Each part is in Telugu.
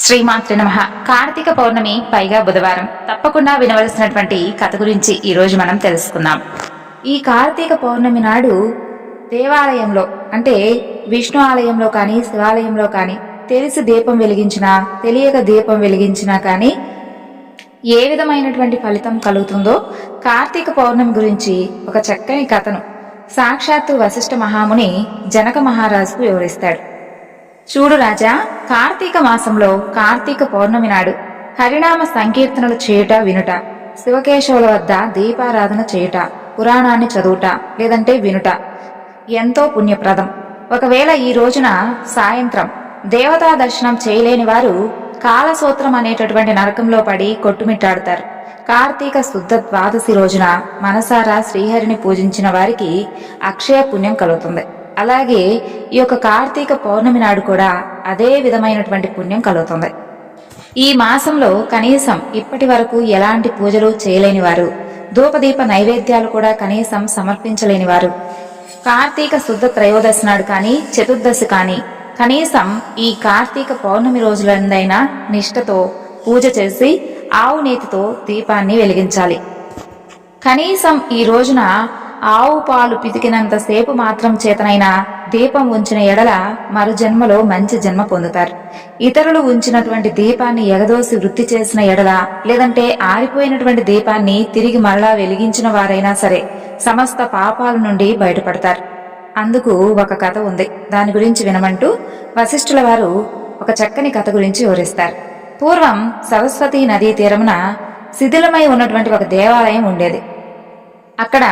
శ్రీమాత్రి నమః. కార్తీక పౌర్ణమి పైగా బుధవారం. తప్పకుండా వినవలసినటువంటి కథ గురించి ఈ రోజు మనం తెలుసుకుందాం. ఈ కార్తీక పౌర్ణమి నాడు దేవాలయంలో అంటే విష్ణు ఆలయంలో కానీ శివాలయంలో కానీ తెలిసి దీపం వెలిగించినా తెలియక దీపం వెలిగించినా కానీ ఏ విధమైనటువంటి ఫలితం కలుగుతుందో కార్తీక పౌర్ణమి గురించి ఒక చక్కని కథను సాక్షాత్తు వశిష్ఠ మహాముని జనక మహారాజుకు వివరిస్తాడు. చూడు రాజా, కార్తీక మాసంలో కార్తీక పౌర్ణమి నాడు హరినామ సంకీర్తనలు చేయుట వినుట, శివకేశవుల వద్ద దీపారాధన చేయుట, పురాణాన్ని చదువుట లేదంటే వినుట ఎంతో పుణ్యప్రదం. ఒకవేళ ఈ రోజున సాయంత్రం దేవతా దర్శనం చేయలేని వారు కాలసూత్రం అనేటటువంటి నరకంలో పడి కొట్టుమిట్టాడుతారు. కార్తీక శుద్ధ ద్వాదశి రోజున మనసారా శ్రీహరిని పూజించిన వారికి అక్షయ పుణ్యం కలుగుతుంది. అలాగే ఈ యొక్క కార్తీక పౌర్ణమి నాడు కూడా అదే విధమైనటువంటి పుణ్యం కలుగుతుంది. ఈ మాసంలో కనీసం ఇప్పటి వరకు ఎలాంటి పూజలు చేయలేని వారు, ధూపదీప నైవేద్యాలు కూడా కనీసం సమర్పించలేని వారు కార్తీక శుద్ధ త్రయోదశి నాడు కానీ చతుర్దశి కానీ కనీసం ఈ కార్తీక పౌర్ణమి రోజులందైనా నిష్ఠతో పూజ చేసి ఆవు నేతితో దీపాన్ని వెలిగించాలి. కనీసం ఈ రోజున ఆవు పాలు పితికినంతసేపు మాత్రం చేతనైనా దీపం ఉంచిన ఎడల మరు జన్మలో మంచి జన్మ పొందుతారు. ఇతరులు ఉంచినటువంటి దీపాన్ని ఎగదోసి వృత్తి చేసిన ఎడల లేదంటే ఆరిపోయినటువంటి దీపాన్ని తిరిగి మరలా వెలిగించిన వారైనా సరే సమస్త పాపాల నుండి బయటపడతారు. అందుకు ఒక కథ ఉంది, దాని గురించి వినమంటూ వశిష్ఠుల వారు ఒక చక్కని కథ గురించి వివరిస్తారు. పూర్వం సరస్వతీ నదీ తీరమున శిథిలమై ఉన్నటువంటి ఒక దేవాలయం ఉండేది. అక్కడ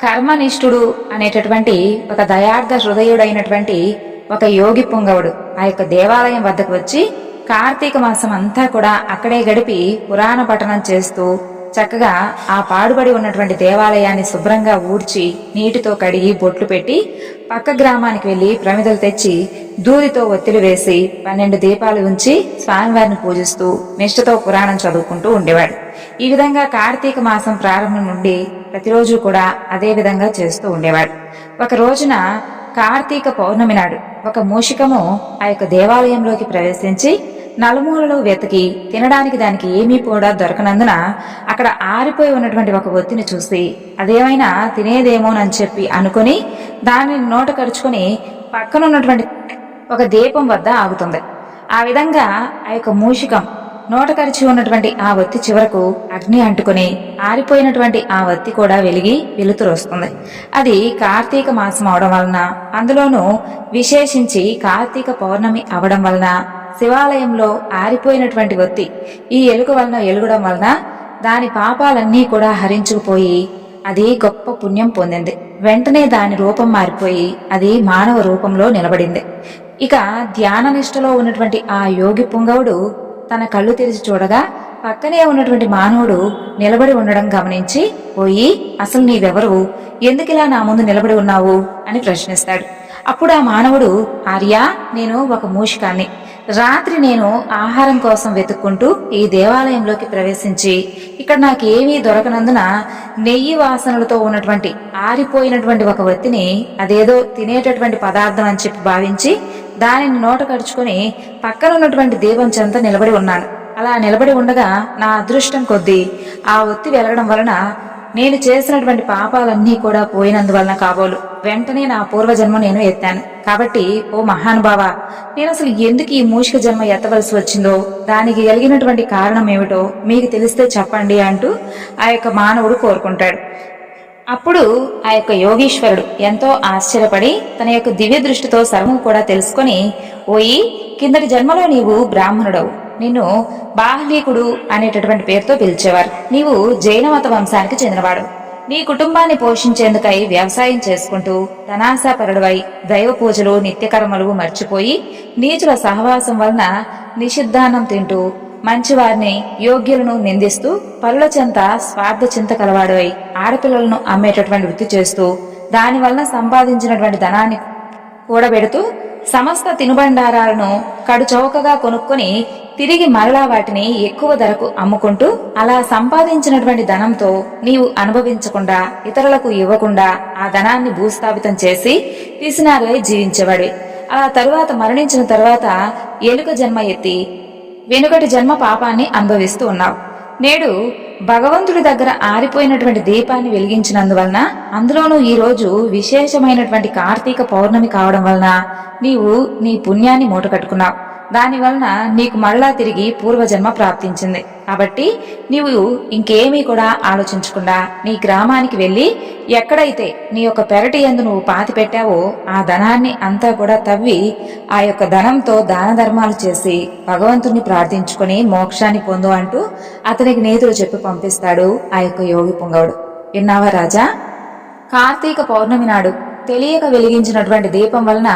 కర్మనిష్ఠుడు అనేటటువంటి ఒక దయార్థ హృదయుడైనటువంటి ఒక యోగి పుంగవుడు ఆ యొక్క దేవాలయం వద్దకు వచ్చి కార్తీక మాసం అంతా కూడా అక్కడే గడిపి పురాణ పఠనం చేస్తూ చక్కగా ఆ పాడుబడి ఉన్నటువంటి దేవాలయాన్ని శుభ్రంగా ఊడ్చి నీటితో కడిగి బొట్లు పెట్టి పక్క గ్రామానికి వెళ్లి ప్రమిదలు తెచ్చి దూదితో ఒత్తిడి వేసి 12 దీపాలు ఉంచి స్వామివారిని పూజిస్తూ నిష్ఠతో పురాణం చదువుకుంటూ ఉండేవాడు. ఈ విధంగా కార్తీక మాసం ప్రారంభం నుండి ప్రతిరోజు కూడా అదే విధంగా చేస్తూ ఉండేవాడు. ఒక రోజున కార్తీక పౌర్ణమి నాడు ఒక మూషికము ఆ యొక్క దేవాలయంలోకి ప్రవేశించి నలుమూలలో వెతికి తినడానికి దానికి ఏమీ కూడా దొరకనందున అక్కడ ఆరిపోయి ఉన్నటువంటి ఒక ఒత్తిని చూసి అదేమైనా తినేదేమోనని చెప్పి అనుకుని దానిని నోట కరుచుకుని పక్కనున్నటువంటి ఒక దీపం వద్ద ఆగుతుంది. ఆ విధంగా ఆ యొక్క మూషికం నోట కరిచి ఉన్నటువంటి ఆ ఒత్తి చివరకు అగ్ని అంటుకుని ఆరిపోయినటువంటి ఆ ఒత్తి కూడా వెలిగి వెలుతురు వస్తుంది. అది కార్తీక మాసం అవడం వలన, అందులోనూ విశేషించి కార్తీక పౌర్ణమి అవడం వలన శివాలయంలో ఆరిపోయినటువంటి ఒత్తి ఈ ఎలుక వలన ఎలుగడం వలన దాని పాపాలన్నీ కూడా హరించుకుపోయి అది గొప్ప పుణ్యం పొందింది. వెంటనే దాని రూపం మారిపోయి అది మానవ రూపంలో నిలబడింది. ఇక ధ్యాన నిష్టలో ఉన్నటువంటి ఆ యోగి పుంగవుడు తన కళ్ళు తెరిచి చూడగా పక్కనే ఉన్నటువంటి మానవుడు నిలబడి ఉండడం గమనించి, పోయి అసలు నీవెవరు, ఎందుకిలా నా ముందు నిలబడి ఉన్నావు అని ప్రశ్నిస్తాడు. అప్పుడు ఆ మానవుడు, ఆర్యా, నేను ఒక మూషికాన్ని. రాత్రి నేను ఆహారం కోసం వెతుక్కుంటూ ఈ దేవాలయంలోకి ప్రవేశించి ఇక్కడ నాకు ఏమీ దొరకనందున నెయ్యి వాసనలతో ఉన్నటువంటి ఆరిపోయినటువంటి ఒక ఒత్తిని అదేదో తినేటటువంటి పదార్థం అని చెప్పి భావించి దానిని నోట కరుచుకుని పక్కన ఉన్నటువంటి దీపం చెంత నిలబడి ఉన్నాను. అలా నిలబడి ఉండగా నా అదృష్టం కొద్దీ ఆ ఒత్తి వెలగడం వలన నేను చేసినటువంటి పాపాలన్నీ కూడా పోయినందువలన కాబోలు వెంటనే నా పూర్వజన్మ నేను ఎత్తాను. కాబట్టి ఓ మహానుభావ, నేను అసలు ఎందుకు ఈ మూషిక జన్మ ఎత్తవలసి వచ్చిందో దానికి కలిగినటువంటి కారణం ఏమిటో మీకు తెలిస్తే చెప్పండి అంటూ ఆ యొక్క మానవుడు కోరుకుంటాడు. అప్పుడు ఆ యొక్క యోగీశ్వరుడు ఎంతో ఆశ్చర్యపడి తన యొక్క దివ్య దృష్టితో సర్వము కూడా తెలుసుకొని, ఓయి, కిందటి జన్మలో నీవు బ్రాహ్మణుడవు, నిన్ను బాహ్లీకుడు అనేటటువంటి పేరుతో పిలిచేవారు. నీవు జైనమత వంశానికి చెందినవాడు. నీ కుటుంబాన్ని పోషించేందుకై వ్యవసాయం చేసుకుంటూ ధనాశాపరుడువై దైవ పూజలు నిత్యకర్మలు మర్చిపోయి నీచుల సహవాసం వలన నిషిద్ధాన్నం తింటూ మంచివారిని యోగ్యులను నిందిస్తూ పరుల చెంత స్వార్థ చింత కలవాడువై ఆడపిల్లలను అమ్మేటటువంటి వృత్తి చేస్తూ దాని వలన సంపాదించినటువంటి ధనాన్ని కూడబెడుతూ సమస్త తినుబండారాలను కడుచౌకగా కొనుక్కొని తిరిగి మరలా వాటిని ఎక్కువ ధరకు అమ్ముకుంటూ అలా సంపాదించినటువంటి ధనంతో నీవు అనుభవించకుండా ఇతరులకు ఇవ్వకుండా ఆ ధనాన్ని భూస్థాపితం చేసి పిసినారులై జీవించేవాడి. ఆ తరువాత మరణించిన తరువాత ఎలుక జన్మ ఎత్తి వెనుకటి జన్మ పాపాన్ని అనుభవిస్తూ ఉన్నావు. నేడు భగవంతుడి దగ్గర ఆరిపోయినటువంటి దీపాన్ని వెలిగించినందువలన, అందులోనూ ఈ రోజు విశేషమైనటువంటి కార్తీక పౌర్ణమి కావడం వలన నీవు నీ పుణ్యాన్ని మూటకట్టుకున్నావు. దానివలన నీకు మళ్ళా తిరిగి పూర్వజన్మ ప్రాప్తించింది. కాబట్టి నీవు ఇంకేమీ కూడా ఆలోచించకుండా నీ గ్రామానికి వెళ్లి ఎక్కడైతే నీ యొక్క పెరటి యందు నువ్వు పాతి పెట్టావో ఆ ధనాన్ని అంతా కూడా తవ్వి ఆ యొక్క ధనంతో దాన ధర్మాలు చేసి భగవంతుణ్ణి ప్రార్థించుకుని మోక్షాన్ని పొందు అంటూ అతనికి నీతులు చెప్పి పంపిస్తాడు ఆ యొక్క యోగి పుంగవుడు. విన్నావా రాజా? కార్తీక పౌర్ణమి నాడు తెలియక వెలిగించినటువంటి దీపం వలన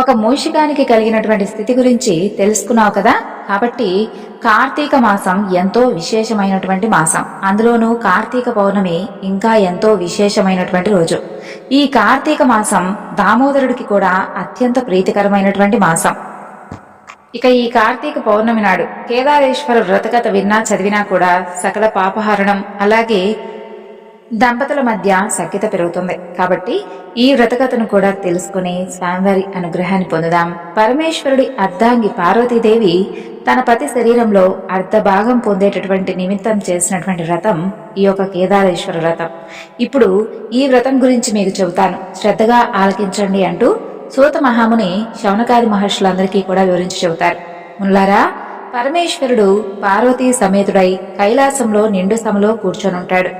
ఒక మూషికానికి కలిగినటువంటి స్థితి గురించి తెలుసుకున్నావు కదా. కాబట్టి కార్తీక మాసం ఎంతో విశేషమైనటువంటి మాసం. అందులోనూ కార్తీక పౌర్ణమి ఇంకా ఎంతో విశేషమైనటువంటి రోజు. ఈ కార్తీక మాసం దామోదరుడికి కూడా అత్యంత ప్రీతికరమైనటువంటి మాసం. ఇక ఈ కార్తీక పౌర్ణమి నాడు కేదారేశ్వర వ్రతకథ విన్నా చదివినా కూడా సకల పాపహరణం, అలాగే దంపతుల మధ్య సఖ్యత పెరుగుతుంది. కాబట్టి ఈ వ్రతకథను కూడా తెలుసుకుని స్వామివారి అనుగ్రహాన్ని పొందుదాం. పరమేశ్వరుడి అర్ధాంగి పార్వతీదేవి తన పతి శరీరంలో అర్ధ భాగం పొందేటటువంటి నిమిత్తం చేసినటువంటి వ్రతం ఈ యొక్క కేదారేశ్వర వ్రతం. ఇప్పుడు ఈ వ్రతం గురించి మీకు చెబుతాను, శ్రద్ధగా ఆలకించండి అంటూ సూత మహాముని శౌనకాది మహర్షులందరికీ కూడా వివరించి చెబుతారు. ముల్లారా, పరమేశ్వరుడు పార్వతీ సమేతుడై కైలాసంలో నిండు సభలో కూర్చొనుంటాడు.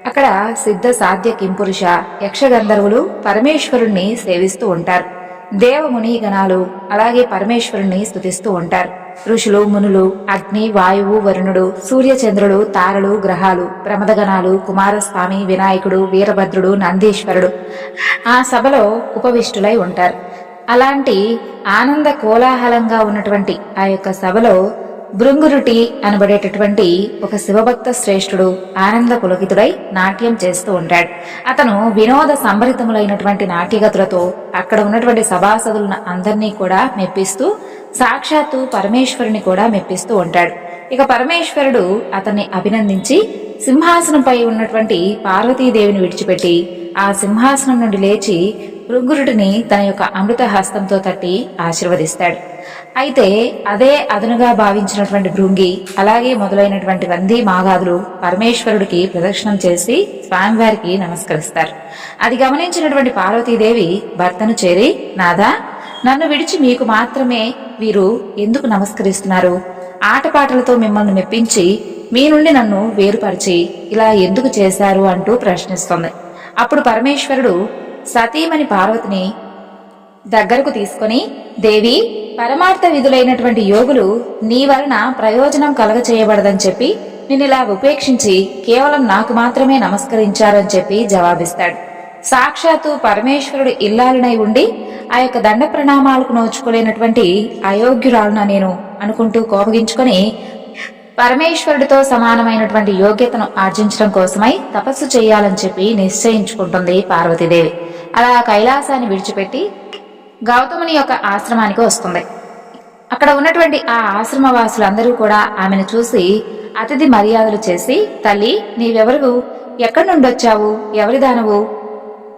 అక్కడ సిద్ధ సాధ్య కింపురుష యక్షగంధర్వులు పరమేశ్వరుణ్ణి సేవిస్తూ ఉంటారు. దేవముని గణాలు అలాగే పరమేశ్వరుణ్ణి స్తుతిస్తూ ఉంటారు. ఋషులు, మునులు, అగ్ని, వాయువు, వరుణుడు, సూర్యచంద్రుడు, తారలు, గ్రహాలు, ప్రమదగణాలు, కుమారస్వామి, వినాయకుడు, వీరభద్రుడు, నందీశ్వరుడు ఆ సభలో ఉపవిష్టులై ఉంటారు. అలాంటి ఆనంద కోలాహలంగా ఉన్నటువంటి ఆ యొక్క సభలో భృంగురుటి అనబడేటటువంటి ఒక శివభక్త శ్రేష్ఠుడు ఆనంద పులకితుడై నాట్యం చేస్తూ ఉంటాడు. అతను వినోద సంభరితములైనటువంటి నాట్యగతులతో అక్కడ ఉన్నటువంటి సభాసదులను అందరినీ కూడా మెప్పిస్తూ సాక్షాత్తు పరమేశ్వరుని కూడా మెప్పిస్తూ ఉంటాడు. ఇక పరమేశ్వరుడు అతన్ని అభినందించి సింహాసనంపై ఉన్నటువంటి పార్వతీదేవిని విడిచిపెట్టి ఆ సింహాసనం నుండి లేచి భృంగురుడిని తన యొక్క అమృత హస్తంతో తట్టి ఆశీర్వదిస్తాడు. అయితే అదే అదనుగా భావించినటువంటి భృంగి అలాగే మొదలైనటువంటి వంది మాగాదులు పరమేశ్వరుడికి ప్రదక్షిణం చేసి స్వామివారికి నమస్కరిస్తారు. అది గమనించినటువంటి పార్వతీదేవి భర్తను చేరి, నాదా, నన్ను విడిచి మీకు మాత్రమే వీరు ఎందుకు నమస్కరిస్తున్నారు? ఆటపాటలతో మిమ్మల్ని మెప్పించి మీ నుండి నన్ను వేరుపరిచి ఇలా ఎందుకు చేశారు అంటూ ప్రశ్నిస్తుంది. అప్పుడు పరమేశ్వరుడు సతీమణి పార్వతిని దగ్గరకు తీసుకుని, దేవి, పరమార్థ విధులైనటువంటి యోగులు నీ వలన ప్రయోజనం కలగచేయబడదని చెప్పి నిన్నిలా ఉపేక్షించి కేవలం నాకు మాత్రమే నమస్కరించారని చెప్పి జవాబిస్తాడు. సాక్షాత్తు పరమేశ్వరుడు ఇల్లాలునై ఉండి ఆ యొక్క దండ ప్రణామాలకు నోచుకోలేనటువంటి అయోగ్యురాలున నేను అనుకుంటూ కోపగించుకొని పరమేశ్వరుడితో సమానమైనటువంటి యోగ్యతను ఆర్జించడం కోసమై తపస్సు చేయాలని చెప్పి నిశ్చయించుకుంటుంది పార్వతీదేవి. అలా కైలాసాన్ని విడిచిపెట్టి గౌతముని యొక్క ఆశ్రమానికి వస్తుంది. అక్కడ ఉన్నటువంటి ఆ ఆశ్రమవాసులందరూ కూడా ఆమెను చూసి అతిథి మర్యాదలు చేసి, తల్లి, నీవెవరు? ఎక్కడి నుండి వచ్చావు? ఎవరి దానవు?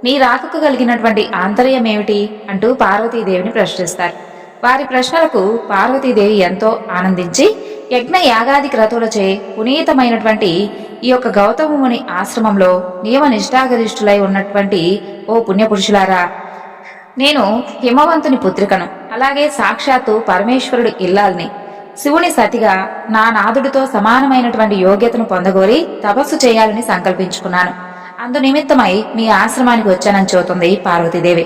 నీ రాకకు కలిగినటువంటి ఆంతర్యమేమిటి అంటూ పార్వతీదేవిని ప్రశ్నిస్తారు. వారి ప్రశ్నలకు పార్వతీదేవి ఎంతో ఆనందించి యజ్ఞ యాగాది క్రతువులచే పునీతమైనటువంటి ఈ యొక్క గౌతముని ఆశ్రమంలో నియమ నిష్ఠాగరిష్ఠులై ఉన్నటువంటి ఓ పుణ్యపురుషులారా, నేను హిమవంతుని పుత్రికను, అలాగే సాక్షాత్తు పరమేశ్వరుడు ఇల్లాల్ని, శివుని సతిగా నా నాదుడితో సమానమైనటువంటి యోగ్యతను పొందగోరి తపస్సు చేయాలని సంకల్పించుకున్నాను. అందు నిమిత్తమై మీ ఆశ్రమానికి వచ్చానని చెబుతుంది పార్వతీదేవి.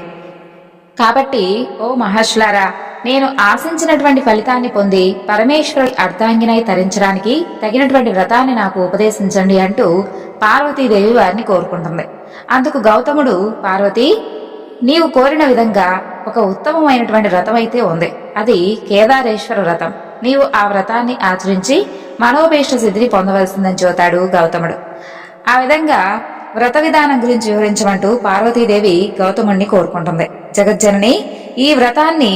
కాబట్టి ఓ మహర్షులారా, నేను ఆశించినటువంటి ఫలితాన్ని పొంది పరమేశ్వరుడి అర్ధాంగినై తరించడానికి తగినటువంటి వ్రతాన్ని నాకు ఉపదేశించండి అంటూ పార్వతీదేవి వారిని కోరుకుంటుంది. అందుకు గౌతముడు, పార్వతి, నీవు కోరిన విధంగా ఒక ఉత్తమమైనటువంటి వ్రతం అయితే ఉంది. అది కేదారేశ్వర వ్రతం. నీవు ఆ వ్రతాన్ని ఆచరించి మనోభీష్ట సిద్ధిని పొందవలసిందని చెబుతాడు గౌతముడు. ఆ విధంగా వ్రత విధానం గురించి వివరించమంటూ పార్వతీదేవి గౌతముణ్ణి కోరుకుంటుంది. జగజ్జనని, ఈ వ్రతాన్ని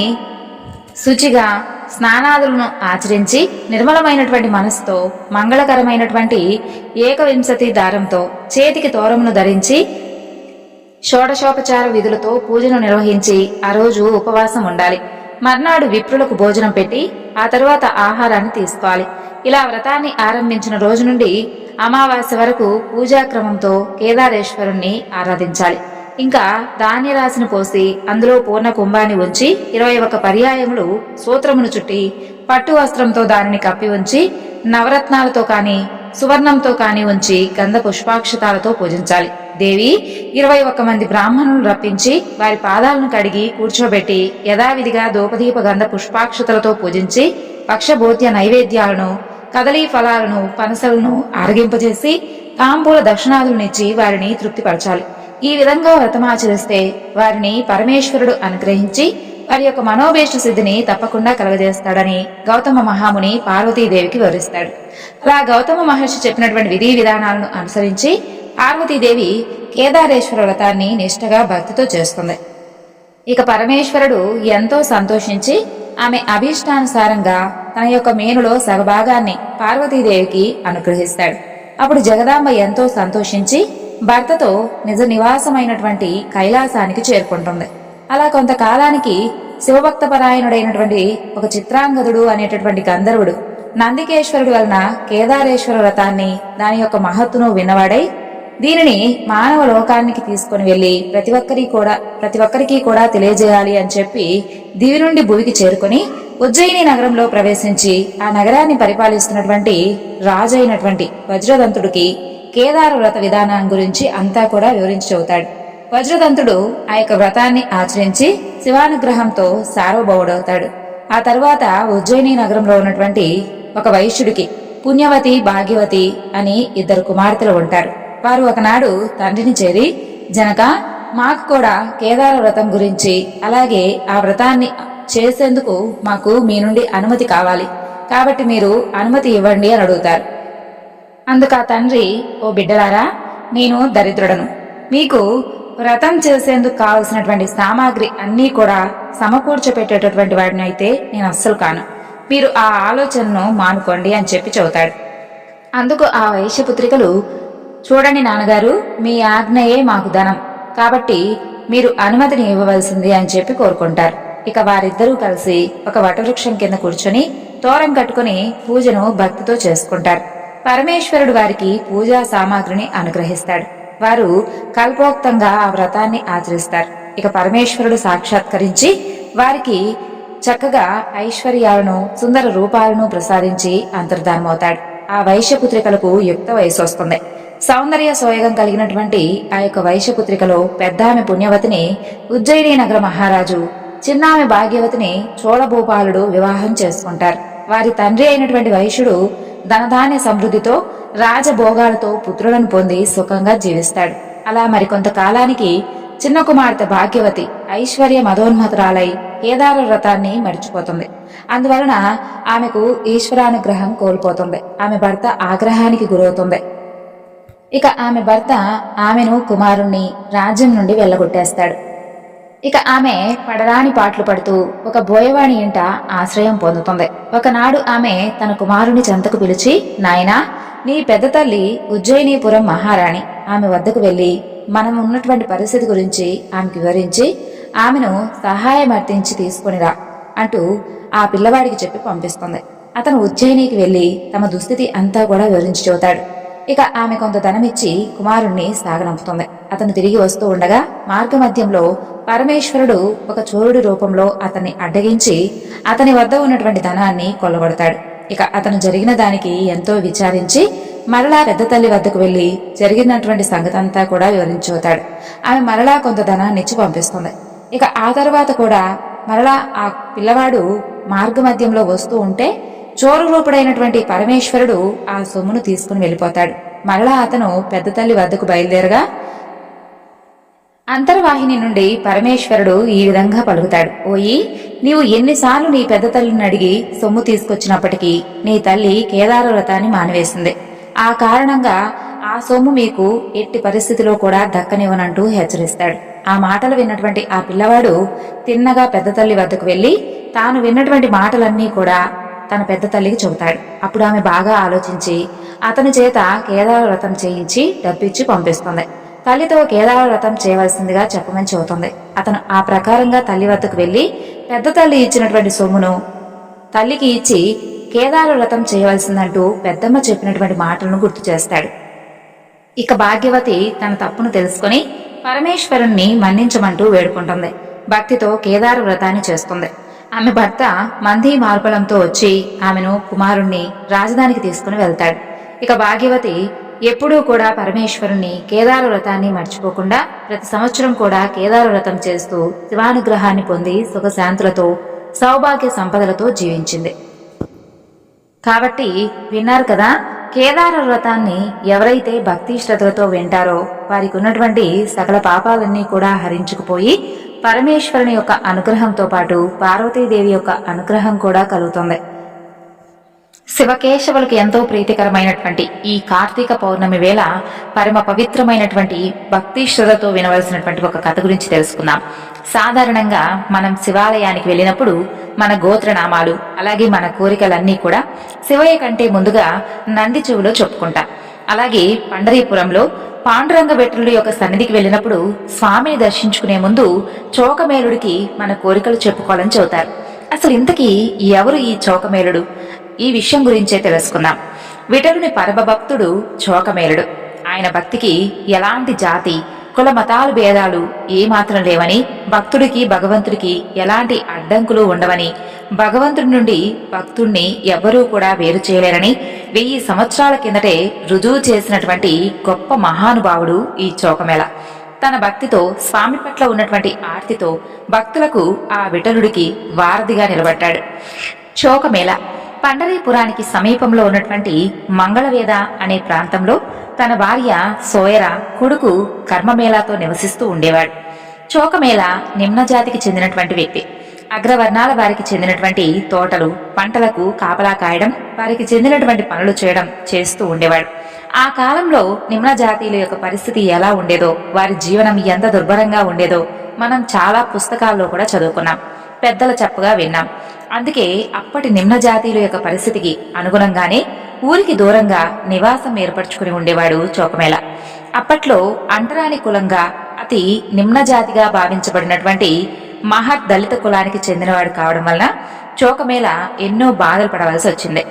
శుచిగా స్నానాదులను ఆచరించి నిర్మలమైనటువంటి మనసుతో మంగళకరమైనటువంటి ఏకవింశతి దారంతో చేతికి తోరమును ధరించి షోడశోపచార విధులతో పూజను నిర్వహించి ఆ రోజు ఉపవాసం ఉండాలి. మర్నాడు విప్రులకు భోజనం పెట్టి ఆ తరువాత ఆహారాన్ని తీసుకోవాలి. ఇలా వ్రతాన్ని ఆరంభించిన రోజు నుండి అమావాస్య వరకు పూజాక్రమంతో కేదారేశ్వరుణ్ణి ఆరాధించాలి. ఇంకా ధాన్యరాశిని పోసి అందులో పూర్ణ కుంభాన్ని ఉంచి 21 పర్యాయములు సూత్రమును చుట్టి పట్టు వస్త్రంతో దానిని కప్పి ఉంచి నవరత్నాలతో కాని సువర్ణంతో కాని ఉంచి గంధ పుష్పాక్షతాలతో పూజించాలి. దేవి 21 మంది బ్రాహ్మణులను రప్పించి వారి పాదాలను కడిగి కూర్చోబెట్టి యథావిధిగా ధూపదీప గంధ పుష్పాక్షతలతో పూజించి పక్షభోద్య నైవేద్యాలను కదలీ ఫలాలను పనసలను ఆరగింపజేసి తాంబూల దక్షిణాదులనిచ్చి వారిని తృప్తిపరచాలి. ఈ విధంగా వ్రతమాచరిస్తే వారిని పరమేశ్వరుడు అనుగ్రహించి వారి యొక్క మనోభీష్ట సిద్ధిని తప్పకుండా కలగజేస్తాడని గౌతమ మహాముని పార్వతీదేవికి వివరిస్తాడు. అలా గౌతమ మహర్షి చెప్పినటువంటి విధి విధానాలను అనుసరించి పార్వతీదేవి కేదారేశ్వర వ్రతాన్ని నిష్ఠగా భక్తితో చేస్తుంది. ఇక పరమేశ్వరుడు ఎంతో సంతోషించి ఆమె అభీష్టానుసారంగా తన యొక్క మేనులో సగభాగాన్ని పార్వతీదేవికి అనుగ్రహిస్తాడు. అప్పుడు జగదాంబ ఎంతో సంతోషించి భర్తతో నిజ నివాసమైనటువంటి కైలాసానికి చేరుకుంటుంది. అలా కొంతకాలానికి శివభక్తపరాయణుడైనటువంటి ఒక చిత్రాంగదుడు అనేటటువంటి గంధర్వుడు నందికేశ్వరుడి వలన కేదారేశ్వర వ్రతాన్ని దాని యొక్క మహత్తును విన్నవాడై దీనిని మానవ లోకానికి తీసుకుని వెళ్లి ప్రతి ఒక్కరికి కూడా తెలియజేయాలి అని చెప్పి దివి నుండి భూమికి చేరుకుని ఉజ్జయిని నగరంలో ప్రవేశించి ఆ నగరాన్ని పరిపాలిస్తున్నటువంటి రాజు అయినటువంటి వజ్రదంతుడికి కేదార వ్రత విధానం గురించి అంతా కూడా వివరించి చెబుతాడు. వజ్రదంతుడు ఆ యొక్క వ్రతాన్ని ఆచరించి శివానుగ్రహంతో సార్వభౌముడవుతాడు. ఆ తరువాత ఉజ్జయిని నగరంలో ఉన్నటువంటి ఒక వైశ్యుడికి పుణ్యవతి భాగ్యవతి అని 2 కుమార్తెలు ఉంటారు. వారు ఒకనాడు తండ్రిని చేరి, జనక, మాకు కూడా కేదార వ్రతం గురించి అలాగే ఆ వ్రతాన్ని చేసేందుకు మాకు మీ నుండి అనుమతి కావాలి, కాబట్టి మీరు అనుమతి ఇవ్వండి అని అడుగుతారు. అందుకు ఆ తండ్రి, ఓ బిడ్డలారా, నేను దరిద్రుడను, మీకు వ్రతం చేసేందుకు కావలసినటువంటి సామాగ్రి అన్నీ కూడా సమకూర్చపెట్టేటటువంటి వాడిని అయితే నేను అస్సలు కాను, మీరు ఆ ఆలోచనను మానుకోండి అని చెప్పి చెబుతాడు. అందుకు ఆ వైశ్యపుత్రికలు, చూడండి నాన్నగారు, మీ ఆజ్ఞయే మాకు ధనం, కాబట్టి మీరు అనుమతిని ఇవ్వవలసింది అని చెప్పి కోరుకుంటారు. ఇక వారిద్దరూ కలిసి ఒక వటవృక్షం కింద కూర్చొని తోరం కట్టుకుని పూజను భక్తితో చేసుకుంటారు. పరమేశ్వరుడు వారికి పూజా సామాగ్రిని అనుగ్రహిస్తాడు. వారు కల్పోక్తంగా ఆ వ్రతాన్ని ఆచరిస్తారు. ఇక పరమేశ్వరుడు సాక్షాత్కరించి వారికి చక్కగా ఐశ్వర్యాలను సుందర రూపాలను ప్రసాదించి అంతర్ధానమవుతాడు. ఆ వైశ్యపుత్రికలకు యుక్త వయసు వస్తుంది. సౌందర్య సోయగం కలిగినటువంటి ఆ యొక్క వైశ్యపుత్రికలో పెద్దామె పుణ్యవతిని ఉజ్జయిని నగర మహారాజు, చిన్నామె భాగ్యవతిని చోళభూపాలుడు వివాహం చేసుకుంటారు. వారి తండ్రి అయినటువంటి వైశ్యుడు ధనధాన్య సమృద్ధితో రాజభోగాలతో పుత్రులను పొంది సుఖంగా జీవిస్తాడు. అలా మరికొంత కాలానికి చిన్న కుమార్తె భాగ్యవతి ఐశ్వర్య మదోన్మతురాలై కేదార వ్రతాన్ని మరిచిపోతుంది. అందువలన ఆమెకు ఈశ్వరానుగ్రహం కోల్పోతుంది. ఆమె భర్త ఆగ్రహానికి గురవుతుంది. ఇక ఆమె భర్త ఆమెను కుమారుణ్ణి రాజ్యం నుండి వెళ్ళగొట్టేస్తాడు. ఇక ఆమె పడరాని పాటలు పడుతూ ఒక బోయవాణి ఇంట ఆశ్రయం పొందుతుంది. ఒకనాడు ఆమె తన కుమారుని చెంతకు పిలిచి, నాయనా, నీ పెద్ద తల్లి ఉజ్జయినీపురం మహారాణి, ఆమె వద్దకు వెళ్లి మనం ఉన్నటువంటి పరిస్థితి గురించి ఆమెకు వివరించి ఆమెను సహాయం అర్థించి తీసుకునిరా అంటూ ఆ పిల్లవాడికి చెప్పి పంపిస్తుంది. అతను ఉజ్జయినికి వెళ్లి తమ దుస్థితి అంతా కూడా వివరించి చెబుతాడు. ఇక ఆమె కొంత ధనమిచ్చి కుమారుణ్ణి సాగనంపుతుంది. అతను తిరిగి వస్తూ ఉండగా మార్గమధ్యంలో పరమేశ్వరుడు ఒక చోరుడి రూపంలో అతన్ని అడ్డగించి అతని వద్ద ఉన్నటువంటి ధనాన్ని కొల్లగొడతాడు. ఇక అతను జరిగిన దానికి ఎంతో విచారించి మరలా పెద్ద తల్లి వద్దకు వెళ్లి జరిగినటువంటి సంగతంతా కూడా వివరించుతాడు. ఆమె మరలా కొంత ధనాన్ని ఇచ్చి పంపిస్తుంది. ఇక ఆ తర్వాత కూడా మరలా ఆ పిల్లవాడు మార్గమధ్యంలో వస్తూ ఉంటే చోరు రూపుడైనటువంటి పరమేశ్వరుడు ఆ సొమ్మును తీసుకుని వెళ్ళిపోతాడు. మరలా అతను పెద్ద తల్లి వద్దకు బయలుదేరగా అంతర్వాహిని నుండి పరమేశ్వరుడు ఈ విధంగా పలుకుతాడు, ఓయి, నీవు ఎన్నిసార్లు నీ పెద్ద తల్లిని అడిగి సొమ్ము తీసుకొచ్చినప్పటికీ నీ తల్లి కేదార వ్రతాన్ని మానివేసింది. ఆ కారణంగా ఆ సొమ్ము మీకు ఎట్టి పరిస్థితిలో కూడా దక్కనివ్వనంటూ హెచ్చరిస్తాడు. ఆ మాటలు విన్నటువంటి ఆ పిల్లవాడు తిన్నగా పెద్ద తల్లి వద్దకు వెళ్లి తాను విన్నటువంటి మాటలన్నీ కూడా తన పెద్ద తల్లికి చెబుతాడు. అప్పుడు ఆమె బాగా ఆలోచించి అతని చేత కేదార వ్రతం చేయించి డబ్బిచ్చి పంపిస్తుంది. తల్లితో కేదార వ్రతం చేయవలసిందిగా చెప్పమని చెబుతుంది. అతను ఆ ప్రకారంగా తల్లి వద్దకు వెళ్లి పెద్ద తల్లి ఇచ్చినటువంటి సొమ్మును తల్లికి ఇచ్చి కేదార వ్రతం చేయవలసిందంటూ పెద్దమ్మ చెప్పినటువంటి మాటలను గుర్తు చేస్తాడు. ఇక భాగ్యవతి తన తప్పును తెలుసుకుని పరమేశ్వరుణ్ణి మన్నించమంటూ వేడుకుంటుంది. భక్తితో కేదార వ్రతాన్ని చేస్తుంది. ఆమె భర్త మంది మార్బలంతో వచ్చి ఆమెను కుమారుణ్ణి రాజధానికి తీసుకుని వెళ్తాడు. ఇక భాగ్యవతి ఎప్పుడూ కూడా పరమేశ్వరుణ్ణి కేదార వ్రతాన్ని మర్చిపోకుండా ప్రతి సంవత్సరం కూడా కేదార వ్రతం చేస్తూ శివానుగ్రహాన్ని పొంది సుఖశాంతులతో సౌభాగ్య సంపదలతో జీవించింది. కాబట్టి విన్నారు కదా, కేదార వ్రతాన్ని ఎవరైతే భక్తి శ్రద్ధలతో వింటారో వారికి ఉన్నటువంటి సకల పాపాలన్నీ కూడా హరించుకుపోయి పరమేశ్వరుని యొక్క అనుగ్రహంతో పాటు పార్వతీదేవి యొక్క అనుగ్రహం కూడా కలుగుతుంది. శివకేశవులకు ఎంతో ప్రీతికరమైనటువంటి ఈ కార్తీక పౌర్ణమి వేళ పరమ పవిత్రమైనటువంటి భక్తి శ్రద్ధతో వినవలసినటువంటి ఒక కథ గురించి తెలుసుకుందాం. సాధారణంగా మనం శివాలయానికి వెళ్ళినప్పుడు మన గోత్రనామాలు అలాగే మన కోరికలన్నీ కూడా శివయ్య కంటే ముందుగా నంది చెవులో చెప్పుకుంటాం. అలాగే పండరీపురంలో పాండురంగ భట్రుడి యొక్క సన్నిధికి వెళ్ళినప్పుడు స్వామిని దర్శించుకునే ముందు చోకమేలుడికి మన కోరికలు చెప్పుకోవాలని చెబుతారు. అసలు ఇంతకీ ఎవరు ఈ చోకమేలుడు? ఈ విషయం గురించే తెలుసుకుందాం. విఠలుని పరమభక్తుడు చోకమేలుడు. ఆయన భక్తికి ఎలాంటి జాతి కుల మతాలు భేదాలు ఏమాత్రం లేవని, భక్తుడికి భగవంతుడికి ఎలాంటి అడ్డంకులు ఉండవని, భగవంతుడి నుండి భక్తుణ్ణి ఎవ్వరూ కూడా వేరు చేయలేరని 1000 సంవత్సరాల కిందటే రుజువు చేసినటువంటి గొప్ప మహానుభావుడు ఈ చోకమేళ. తన భక్తితో స్వామి పట్ల ఉన్నటువంటి ఆర్తితో భక్తులకు ఆ విఠలుడికి వారధిగా నిలబడ్డాడు. చోకమేళ పండరీపురానికి సమీపంలో ఉన్నటువంటి మంగళవేద అనే ప్రాంతంలో తన భార్య సోయర, కొడుకు కర్మమేళాతో నివసిస్తూ ఉండేవాడు. చోకమేళ నిమ్న జాతికి చెందినటువంటి వ్యక్తి. అగ్రవర్ణాల వారికి చెందినటువంటి తోటలు పంటలకు కాపలా కాయడం, వారికి చెందినటువంటి పనులు చేయడం చేస్తూ ఉండేవాడు. ఆ కాలంలో నిమ్న జాతీయుల యొక్క పరిస్థితి ఎలా ఉండేదో, వారి జీవనం ఎంత దుర్భరంగా ఉండేదో మనం చాలా పుస్తకాల్లో కూడా చదువుకున్నాం, పెద్దల చెప్పగా విన్నాం. అందుకే అప్పటి నిమ్న జాతీయుల యొక్క పరిస్థితికి అనుగుణంగానే ఊరికి దూరంగా నివాసం ఏర్పరచుకుని ఉండేవాడు చోకమేళ. అప్పట్లో అంటరాని కులంగా అతి నిమ్న జాతిగా భావించబడినటువంటి మహర్ దళిత కులానికి చెందినవాడు కావడం వలన చోకమేళ ఎన్నో బాధలు పడవలసి వచ్చింది.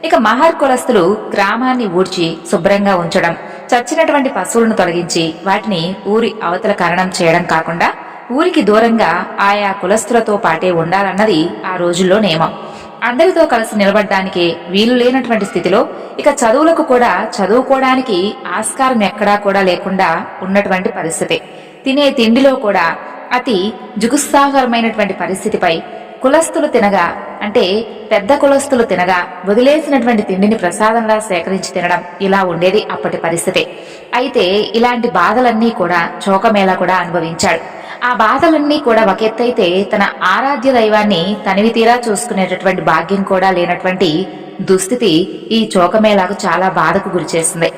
ఇక మహర్ కులస్తులు గ్రామాన్ని ఊడ్చి శుభ్రంగా ఉంచడం, చచ్చినటువంటి పశువులను తొలగించి వాటిని ఊరి అవతల ఖననం చేయడం కాకుండా ఊరికి దూరంగా ఆయా కులస్తులతో పాటే ఉండాలన్నది ఆ రోజుల్లో నియమం. అందరితో కలిసి నిలబడ్డానికి వీలు లేనటువంటి స్థితిలో ఇక చదువులకు కూడా చదువుకోవడానికి ఆస్కారం ఎక్కడా కూడా లేకుండా ఉన్నటువంటి పరిస్థితి. తినే తిండిలో కూడా అతి జుగుత్సాహకరమైనటువంటి పరిస్థితిపై కులస్తులు తినగా, అంటే పెద్ద కులస్తులు తినగా వదిలేసినటువంటి తిండిని ప్రసాదంలా సేకరించి తినడం, ఇలా ఉండేది అప్పటి పరిస్థితి. అయితే ఇలాంటి బాధలన్నీ కూడా చోకమేళ కూడా అనుభవించాడు. ఆ బాధలన్నీ కూడా ఒక ఎత్తైతే తన ఆరాధ్య దైవాన్ని తనివి తీరా చూసుకునేటటువంటి భాగ్యం కూడా లేనటువంటి దుస్థితి ఈ చోకమేళకు చాలా బాధకు గురిచేసింది.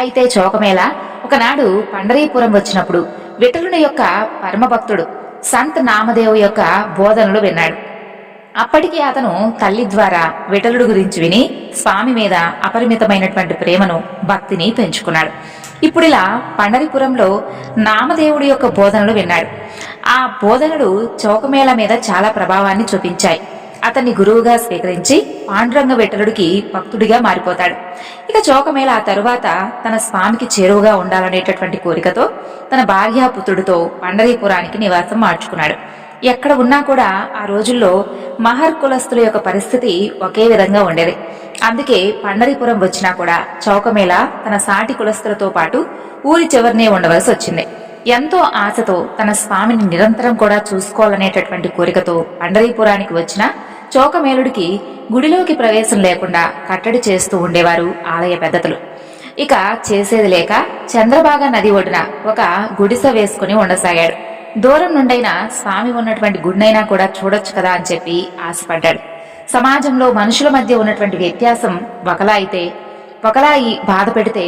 అయితే చోకమేళ ఒకనాడు పండరీపురం వచ్చినప్పుడు విఠలుని యొక్క పరమభక్తుడు సంత్ నామదేవు యొక్క బోధనలు విన్నాడు. అప్పటికి అతను తల్లి ద్వారా విఠలుడు గురించి విని స్వామి మీద అపరిమితమైనటువంటి ప్రేమను భక్తిని పెంచుకున్నాడు. ఇప్పుడిలా పండరీపురంలో నామదేవుడి యొక్క బోధనలు విన్నాడు. ఆ బోధనలు చోకమేళ మీద చాలా ప్రభావాన్ని చూపించాయి. అతన్ని గురువుగా స్వీకరించి పాండురంగ విఠలుడికి భక్తుడిగా మారిపోతాడు. ఇక చోకమేళ ఆ తరువాత తన స్వామికి చేరువుగా ఉండాలనేటటువంటి కోరికతో తన భార్యాపుత్రుడితో పండరీపురానికి నివాసం మార్చుకున్నాడు. ఎక్కడ ఉన్నా కూడా ఆ రోజుల్లో మహర్ కులస్తుల యొక్క పరిస్థితి ఒకే విధంగా ఉండేది. అందుకే పండరీపురం వచ్చినా కూడా చౌకమేళ తన సాటి కులస్తులతో పాటు ఊరి చివరినే ఉండవలసి వచ్చింది. ఎంతో ఆశతో తన స్వామిని నిరంతరం కూడా చూసుకోవాలనేటటువంటి కోరికతో పండరీపురానికి వచ్చిన చోకమేలుడికి గుడిలోకి ప్రవేశం లేకుండా కట్టడి చేస్తూ ఉండేవారు ఆలయ పెద్దలు. ఇక చేసేది లేక చంద్రబాగ నది ఒడ్డున ఒక గుడిసె వేసుకుని ఉండసాగాడు. దూరం నుండైనా స్వామి ఉన్నటువంటి గుడినైనా కూడా చూడొచ్చు కదా అని చెప్పి ఆశపడ్డాడు. సమాజంలో మనుషుల మధ్య ఉన్నటువంటి వ్యత్యాసం ఒకలా అయితే, ఒకలా ఈ బాధ పెడితే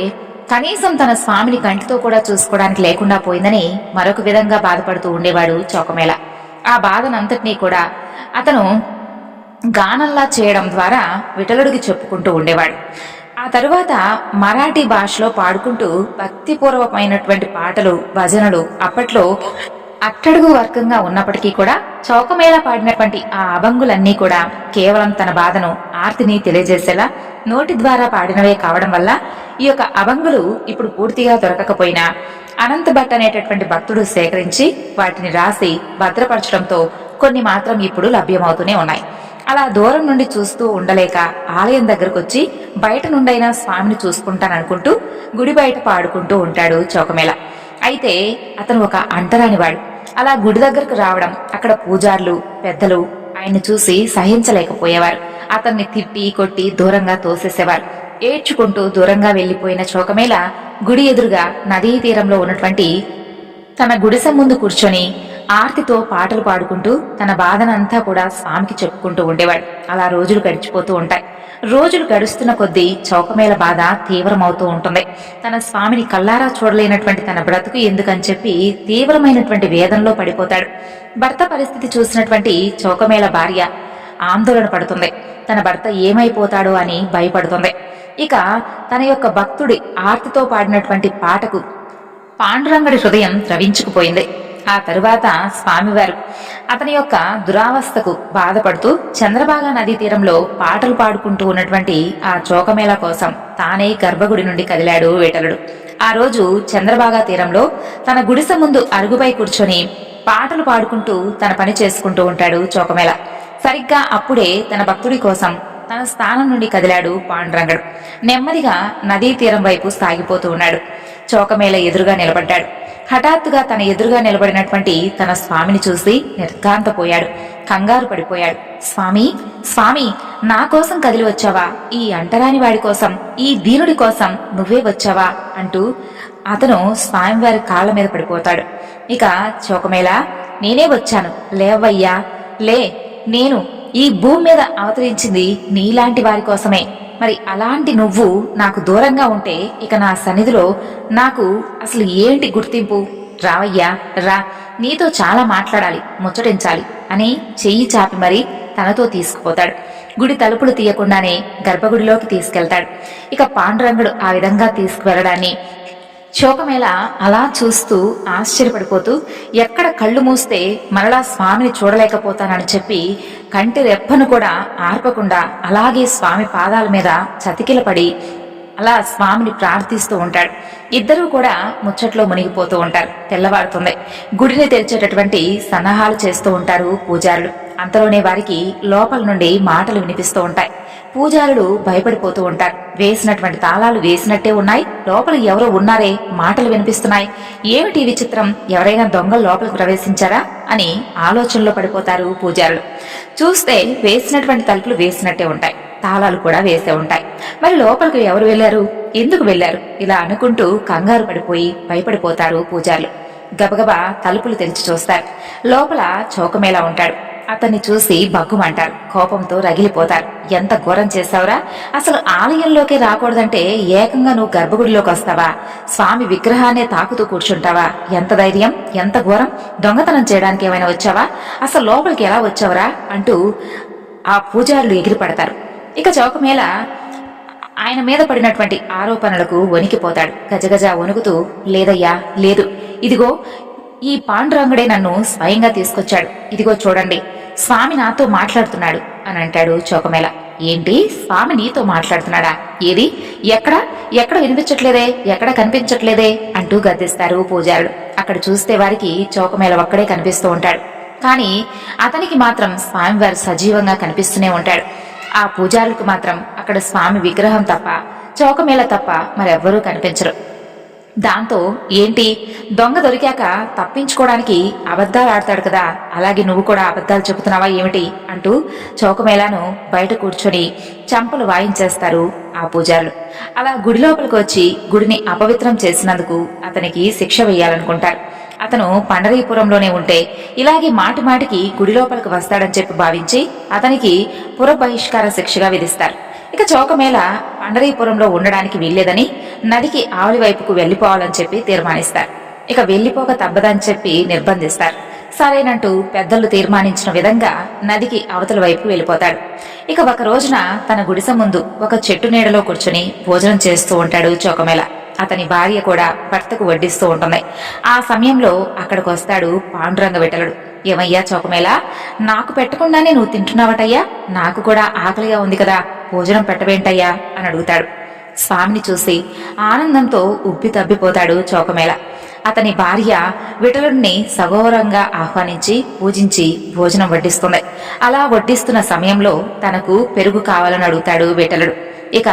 కనీసం తన స్వామిని కంటితో కూడా చూసుకోవడానికి లేకుండా పోయిందని మరొక విధంగా బాధపడుతూ ఉండేవాడు చౌకమేళ. ఆ బాధనంతటినీ కూడా అతను గానంలా చేయడం ద్వారా విఠలుడికి చెప్పుకుంటూ ఉండేవాడు. ఆ తరువాత మరాఠీ భాషలో పాడుకుంటూ భక్తిపూర్వకమైనటువంటి పాటలు భజనలు అప్పట్లో అట్టడుగు వర్గంగా ఉన్నప్పటికీ కూడా చౌకమేళ పాడినటువంటి ఆ అభంగులన్నీ కూడా కేవలం తన బాధను ఆర్తిని తెలియజేసేలా నోటి ద్వారా పాడినవే కావడం వల్ల ఈ యొక్క అభంగులు ఇప్పుడు పూర్తిగా దొరకకపోయినా అనంత భట్ అనేటటువంటి భక్తుడు సేకరించి వాటిని రాసి భద్రపరచడంతో కొన్ని మాత్రం ఇప్పుడు లభ్యమవుతూనే ఉన్నాయి. అలా దూరం నుండి చూస్తూ ఉండలేక ఆలయం దగ్గరకు వచ్చి బయట నుండైనా స్వామిని చూసుకుంటాననుకుంటూ గుడి బయట పాడుకుంటూ ఉంటాడు చౌకమేళ. అయితే అతను ఒక అంటరానివాడు. అలా గుడి దగ్గరకు రావడం అక్కడ పూజార్లు పెద్దలు ఆయన్ని చూసి సహించలేకపోయేవారు. అతన్ని తిట్టి కొట్టి దూరంగా తోసేసేవారు. ఏడ్చుకుంటూ దూరంగా వెళ్లిపోయిన చౌకమేళ గుడి ఎదురుగా నదీ తీరంలో ఉన్నటువంటి తన గుడిసె ముందు కూర్చొని ఆర్తితో పాటలు పాడుకుంటూ తన బాధనంతా కూడా స్వామికి చెప్పుకుంటూ ఉండేవాడు. అలా రోజులు గడిచిపోతూ ఉంటాయి. రోజులు గడుస్తున్న కొద్దీ చౌకమేళ బాధ తీవ్రమవుతూ ఉంటుంది. తన స్వామిని కల్లారా చూడలేనటువంటి తన బ్రతుకు ఎందుకని చెప్పి తీవ్రమైనటువంటి వేదనలో పడిపోతాడు. భర్త పరిస్థితి చూసినటువంటి చౌకమేళ భార్య ఆందోళన పడుతుంది. తన భర్త ఏమైపోతాడో అని భయపడుతుంది. ఇక తన యొక్క భక్తుడి ఆర్తితో పాడినటువంటి పాటకు పాండురంగడి హృదయం ద్రవించుకుపోయింది. ఆ తరువాత స్వామివారు అతని యొక్క దురావస్థకు బాధపడుతూ చంద్రభాగా నదీ తీరంలో పాటలు పాడుకుంటూ ఉన్నటువంటి ఆ చౌకమేళ కోసం తానే గర్భగుడి నుండి కదిలాడు విఠలుడు. ఆ రోజు చంద్రభాగా తీరంలో తన గుడిసె ముందు అరుగుపై కూర్చొని పాటలు పాడుకుంటూ తన పని చేసుకుంటూ ఉంటాడు చౌకమేళ. సరిగ్గా అప్పుడే తన భక్తుడి కోసం తన స్థానం నుండి కదిలాడు పాండురంగడు. నెమ్మదిగా నదీ తీరం వైపు సాగిపోతూ ఉన్నాడు. చౌకమేళ ఎదురుగా నిలబడ్డాడు. హఠాత్తుగా తన ఎదురుగా నిలబడినటువంటి తన స్వామిని చూసి నిర్ఘాంతపోయాడు. కంగారు పడిపోయాడు. స్వామి, స్వామి, నా కోసం కదిలి వచ్చావా? ఈ అంటరాని వాడి కోసం, ఈ దీనుడి కోసం నువ్వే వచ్చావా అంటూ అతను స్వామివారి కాళ్ల మీద పడిపోతాడు. ఇక చౌకమేళ, నేనే వచ్చాను, లేవయ్యా లే. నేను ఈ భూమి మీద అవతరించింది నీలాంటి వారి కోసమే. మరి అలాంటి నువ్వు నాకు దూరంగా ఉంటే ఇక నా సన్నిధిలో నాకు అసలు ఏంటి గుర్తింపు? రావయ్యా రా, నీతో చాలా మాట్లాడాలి, ముచ్చటించాలి అని చెయ్యి చాపి మరి తనతో తీసుకుపోతాడు. గుడి తలుపులు తీయకుండానే గర్భగుడిలోకి తీసుకెళ్తాడు. ఇక పాండురంగుడు ఆ విధంగా తీసుకువెళ్లడాన్ని చౌకమేళ అలా చూస్తూ ఆశ్చర్యపడిపోతూ ఎక్కడ కళ్ళు మూస్తే మరలా స్వామిని చూడలేకపోతానని చెప్పి కంటి రెప్పను కూడా ఆర్పకుండా అలాగే స్వామి పాదాల మీద చతికిలపడి అలా స్వామిని ప్రార్థిస్తూ ఉంటాడు. ఇద్దరూ కూడా ముచ్చట్లో మునిగిపోతూ ఉంటారు. తెల్లవారుతుంది. గుడిని తెరిచేటటువంటి సన్నాహాలు చేస్తూ ఉంటారు పూజారులు. అంతలోనే వారికి లోపల నుండి మాటలు వినిపిస్తూ ఉంటాయి. పూజారులు భయపడిపోతూ ఉంటారు. వేసినటువంటి తాళాలు వేసినట్టే ఉన్నాయి, లోపల ఎవరో ఉన్నారే, మాటలు వినిపిస్తున్నాయి, ఏమిటి విచిత్రం, ఎవరైనా దొంగలు లోపలికి ప్రవేశించారా అని ఆలోచనలో పడిపోతారు పూజారులు. చూస్తే వేసినటువంటి తలుపులు వేసినట్టే ఉంటాయి, తాళాలు కూడా వేసే ఉంటాయి. మరి లోపలికి ఎవరు వెళ్లారు, ఎందుకు వెళ్లారు, ఇలా అనుకుంటూ కంగారు పడిపోయి భయపడిపోతారు పూజారులు. గబగబా తలుపులు తెరిచి చూస్తారు. లోపల చౌకమేళ ఉంటాడు. అతన్ని చూసి బగ్గుమంటారు. కోపంతో రగిలిపోతారు. ఎంత ఘోరం చేశావురా, అసలు ఆలయంలోకి రాకూడదంటే ఏకంగా నువ్వు గర్భగుడిలోకి వస్తావా? స్వామి విగ్రహాన్నే తాకుతూ కూర్చుంటావా? ఎంత ధైర్యం, ఎంత ఘోరం, దొంగతనం చేయడానికి ఏమైనా వచ్చావా? అసలు లోపలికి ఎలా వచ్చావురా అంటూ ఆ పూజారులు ఎగిరిపడతారు. ఇక చౌకమేళ ఆయన మీద పడినటువంటి ఆరోపణలకు వణికిపోతాడు. గజగజ వణుకుతూ, లేదయ్యా లేదు, ఇదిగో ఈ పాండురంగుడే నన్ను స్వయంగా తీసుకొచ్చాడు, ఇదిగో చూడండి, స్వామి నాతో మాట్లాడుతున్నాడు అని అంటాడు చౌకమేళ. ఏంటి, స్వామి నీతో మాట్లాడుతున్నాడా? ఏది, ఎక్కడ ఎక్కడ వినిపించట్లేదే, ఎక్కడ కనిపించట్లేదే అంటూ గద్దిస్తారు పూజారులు. అక్కడ చూస్తే వారికి చౌకమేళ ఒక్కడే కనిపిస్తూ ఉంటాడు. కానీ అతనికి మాత్రం స్వామివారు సజీవంగా కనిపిస్తూనే ఉంటాడు. ఆ పూజారులకు మాత్రం అక్కడ స్వామి విగ్రహం తప్ప, చౌకమేళ తప్ప మరెవ్వరూ కనిపించరు. దాంతో ఏంటి, దొంగ దొరికాక తప్పించుకోవడానికి అబద్ధాలు ఆడతాడు కదా, అలాగే నువ్వు కూడా అబద్ధాలు చెబుతున్నావా ఏమిటి అంటూ చౌకమేళను బయట కూర్చొని చంపలు వాయించేస్తారు ఆ పూజారులు. అలా గుడి లోపలికి వచ్చి గుడిని అపవిత్రం చేసినందుకు అతనికి శిక్ష వేయాలనుకుంటారు. అతను పండరీపురంలోనే ఉంటే ఇలాగే మాటి మాటికి గుడి లోపలికి వస్తాడని చెప్పి భావించి అతనికి పుర బహిష్కార శిక్షగా విధిస్తారు. ఇక చౌకమేళ పండరీపురంలో ఉండడానికి వీల్లేదని నదికి ఆవలి వైపుకు వెళ్లిపోవాలని చెప్పి తీర్మానిస్తారు. ఇక వెళ్లిపోక తప్పదని చెప్పి నిర్బంధిస్తారు. సరేనంటూ పెద్దలు తీర్మానించిన విధంగా నదికి అవతల వైపు వెళ్ళిపోతాడు. ఇక ఒక రోజున తన గుడిసె ముందు ఒక చెట్టు నీడలో కూర్చుని భోజనం చేస్తూ ఉంటాడు చోకమేళ. అతని భార్య కూడా భర్తకు వడ్డిస్తూ ఉంటుంది. ఆ సమయంలో అక్కడికి వస్తాడు పాండురంగ విఠలుడు. ఏమయ్యా చోకమేళ, నాకు పెట్టకుండానే నువ్వు తింటున్నావటయ్యా, నాకు కూడా ఆకలిగా ఉంది కదా, భోజనం పెట్టవేంటయ్యా అని అడుగుతాడు. స్వామిని చూసి ఆనందంతో ఉబ్బి తబ్బిపోతాడు చోకమేళ. అతని భార్య విఠలుడిని సగౌరవంగా ఆహ్వానించి పూజించి భోజనం వడ్డిస్తుంది. అలా వడ్డిస్తున్న సమయంలో తనకు పెరుగు కావాలని అడుగుతాడు విఠలుడు. ఇక